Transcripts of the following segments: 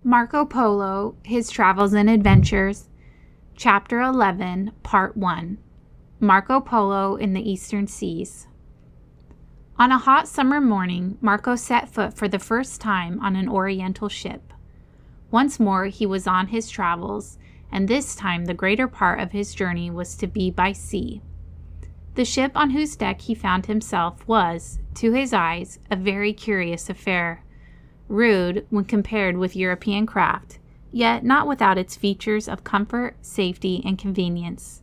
Marco Polo, His Travels and Adventures, Chapter 11, Part 1. Marco Polo in the Eastern Seas. On a hot summer morning, Marco set foot for the first time on an oriental ship. Once more he was on his travels, and this time the greater part of his journey was to be by sea. The ship on whose deck he found himself was, to his eyes, a very curious affair. Rude when compared with European craft, yet not without its features of comfort, safety, and convenience.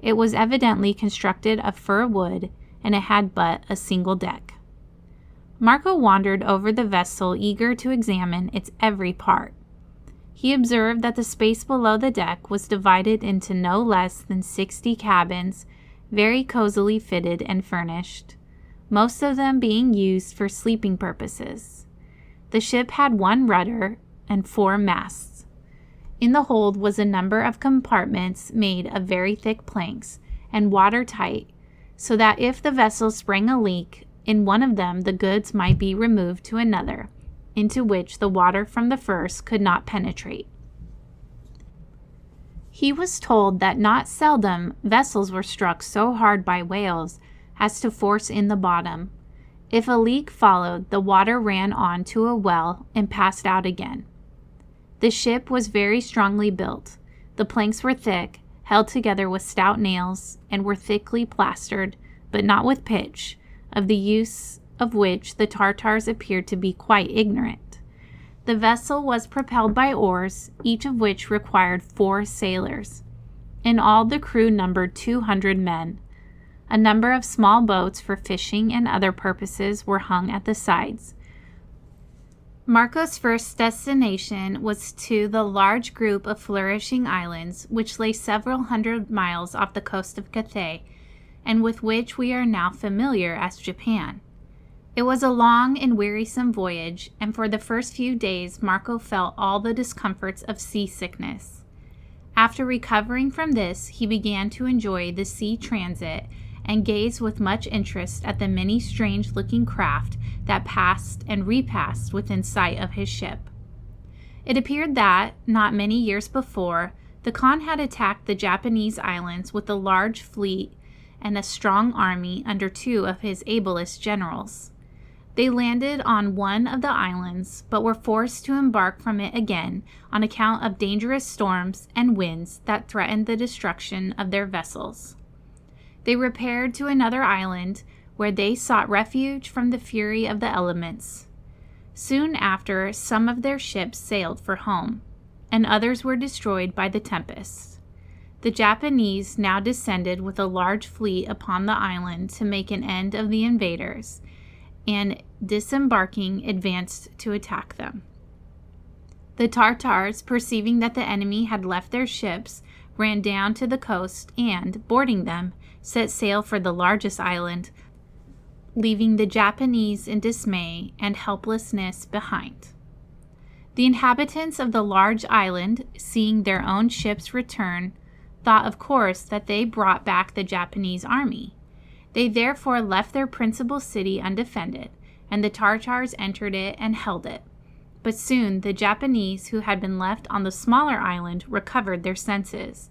It was evidently constructed of fir wood, and it had but a single deck. Marco wandered over the vessel, eager to examine its every part. He observed that the space below the deck was divided into no less than 60 cabins, very cozily fitted and furnished, most of them being used for sleeping purposes. The ship had one rudder and 4 masts. In the hold was a number of compartments made of very thick planks and watertight, so that if the vessel sprang a leak, in one of them the goods might be removed to another, into which the water from the first could not penetrate. He was told that not seldom vessels were struck so hard by whales as to force in the bottom. If a leak followed, the water ran on to a well and passed out again. The ship was very strongly built. The planks were thick, held together with stout nails, and were thickly plastered, but not with pitch, of the use of which the Tartars appeared to be quite ignorant. The vessel was propelled by oars, each of which required 4 sailors. In all, the crew numbered 200 men. A number of small boats for fishing and other purposes were hung at the sides. Marco's first destination was to the large group of flourishing islands which lay several hundred miles off the coast of Cathay, and with which we are now familiar as Japan. It was a long and wearisome voyage, and for the first few days Marco felt all the discomforts of seasickness. After recovering from this, he began to enjoy the sea transit and gazed with much interest at the many strange-looking craft that passed and repassed within sight of his ship. It appeared that, not many years before, the Khan had attacked the Japanese islands with a large fleet and a strong army under 2 of his ablest generals. They landed on one of the islands, but were forced to embark from it again on account of dangerous storms and winds that threatened the destruction of their vessels. They repaired to another island, where they sought refuge from the fury of the elements. Soon after, some of their ships sailed for home, and others were destroyed by the tempests. The Japanese now descended with a large fleet upon the island to make an end of the invaders, and disembarking advanced to attack them. The Tartars, perceiving that the enemy had left their ships, ran down to the coast and, boarding them, set sail for the largest island, leaving the Japanese in dismay and helplessness behind. The inhabitants of the large island, seeing their own ships return, thought of course that they brought back the Japanese army. They therefore left their principal city undefended, and the Tartars entered it and held it. But soon the Japanese who had been left on the smaller island recovered their senses.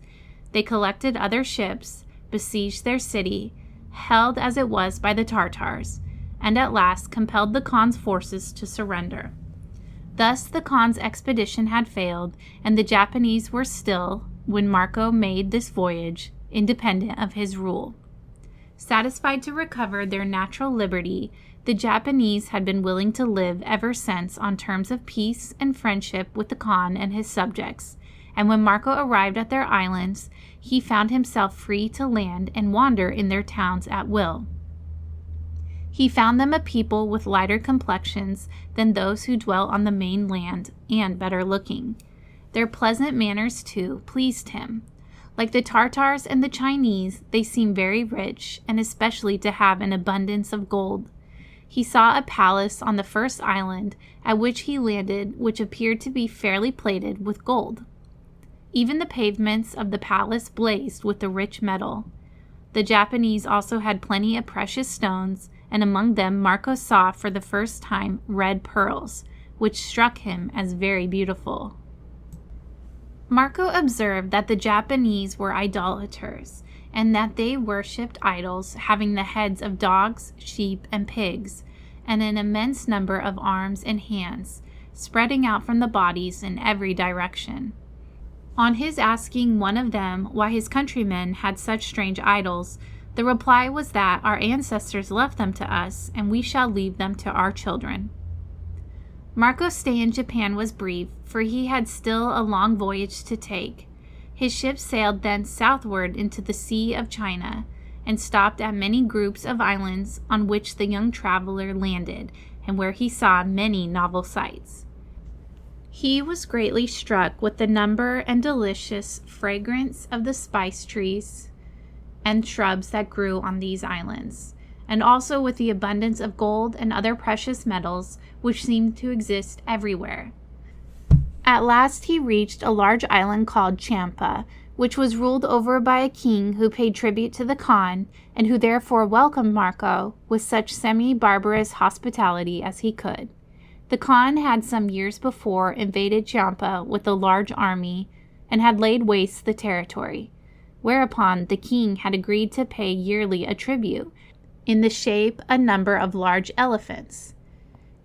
They collected other ships, besieged their city, held as it was by the Tartars, and at last compelled the Khan's forces to surrender. Thus the Khan's expedition had failed, and the Japanese were still, when Marco made this voyage, independent of his rule. Satisfied to recover their natural liberty, the Japanese had been willing to live ever since on terms of peace and friendship with the Khan and his subjects, and when Marco arrived at their islands, he found himself free to land and wander in their towns at will. He found them a people with lighter complexions than those who dwell on the main land, and better looking. Their pleasant manners, too, pleased him. Like the Tartars and the Chinese, they seemed very rich, and especially to have an abundance of gold. He saw a palace on the first island at which he landed, which appeared to be fairly plated with gold. Even the pavements of the palace blazed with the rich metal. The Japanese also had plenty of precious stones, and among them Marco saw for the first time red pearls, which struck him as very beautiful. Marco observed that the Japanese were idolaters, and that they worshipped idols having the heads of dogs, sheep, and pigs, and an immense number of arms and hands, spreading out from the bodies in every direction. On his asking one of them why his countrymen had such strange idols, the reply was that our ancestors left them to us, and we shall leave them to our children. Marco's stay in Japan was brief, for he had still a long voyage to take. His ship sailed then southward into the Sea of China, and stopped at many groups of islands on which the young traveler landed, and where he saw many novel sights. He was greatly struck with the number and delicious fragrance of the spice trees and shrubs that grew on these islands, and also with the abundance of gold and other precious metals which seemed to exist everywhere. At last he reached a large island called Champa, which was ruled over by a king who paid tribute to the Khan, and who therefore welcomed Marco with such semi-barbarous hospitality as he could. The Khan had some years before invaded Champa with a large army, and had laid waste the territory, whereupon the king had agreed to pay yearly a tribute, in the shape a number of large elephants.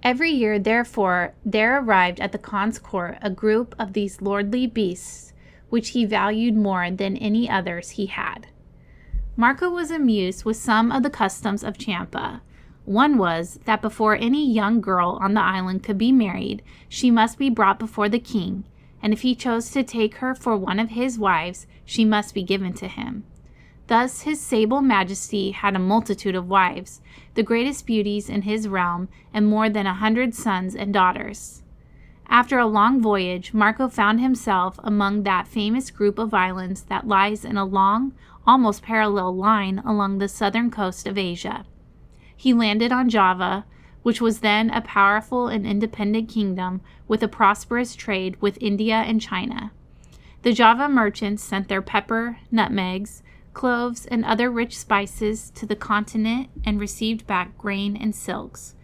Every year, therefore, there arrived at the Khan's court a group of these lordly beasts, which he valued more than any others he had. Marco was amused with some of the customs of Champa. One was that before any young girl on the island could be married, she must be brought before the king, and if he chose to take her for one of his wives, she must be given to him. Thus his sable majesty had a multitude of wives, the greatest beauties in his realm, and more than 100 sons and daughters. After a long voyage, Marco found himself among that famous group of islands that lies in a long, almost parallel line along the southern coast of Asia. He landed on Java, which was then a powerful and independent kingdom with a prosperous trade with India and China. The Java merchants sent their pepper, nutmegs, cloves, and other rich spices to the continent and received back grain and silks.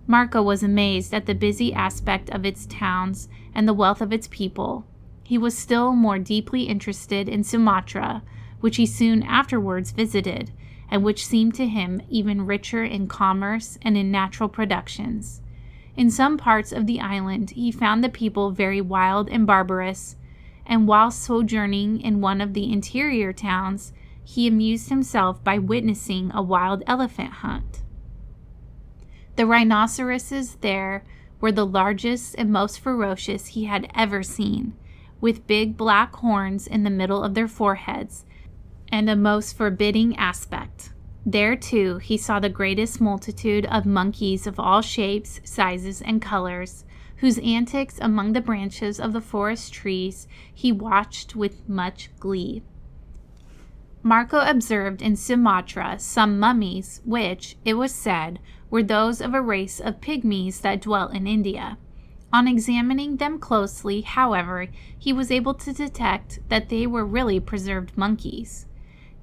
Marco was amazed at the busy aspect of its towns and the wealth of its people. He was still more deeply interested in Sumatra, which he soon afterwards visited, and which seemed to him even richer in commerce and in natural productions. In some parts of the island he found the people very wild and barbarous, and while sojourning in one of the interior towns, he amused himself by witnessing a wild elephant hunt. The rhinoceroses there were the largest and most ferocious he had ever seen, with big black horns in the middle of their foreheads, and a most forbidding aspect. There, too, he saw the greatest multitude of monkeys of all shapes, sizes, and colors, whose antics among the branches of the forest trees he watched with much glee. Marco observed in Sumatra some mummies which, it was said, were those of a race of pygmies that dwelt in India. On examining them closely, however, he was able to detect that they were really preserved monkeys.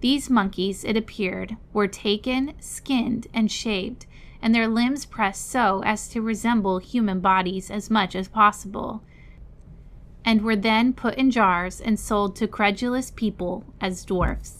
These monkeys, it appeared, were taken, skinned, and shaved, and their limbs pressed so as to resemble human bodies as much as possible, and were then put in jars and sold to credulous people as dwarfs.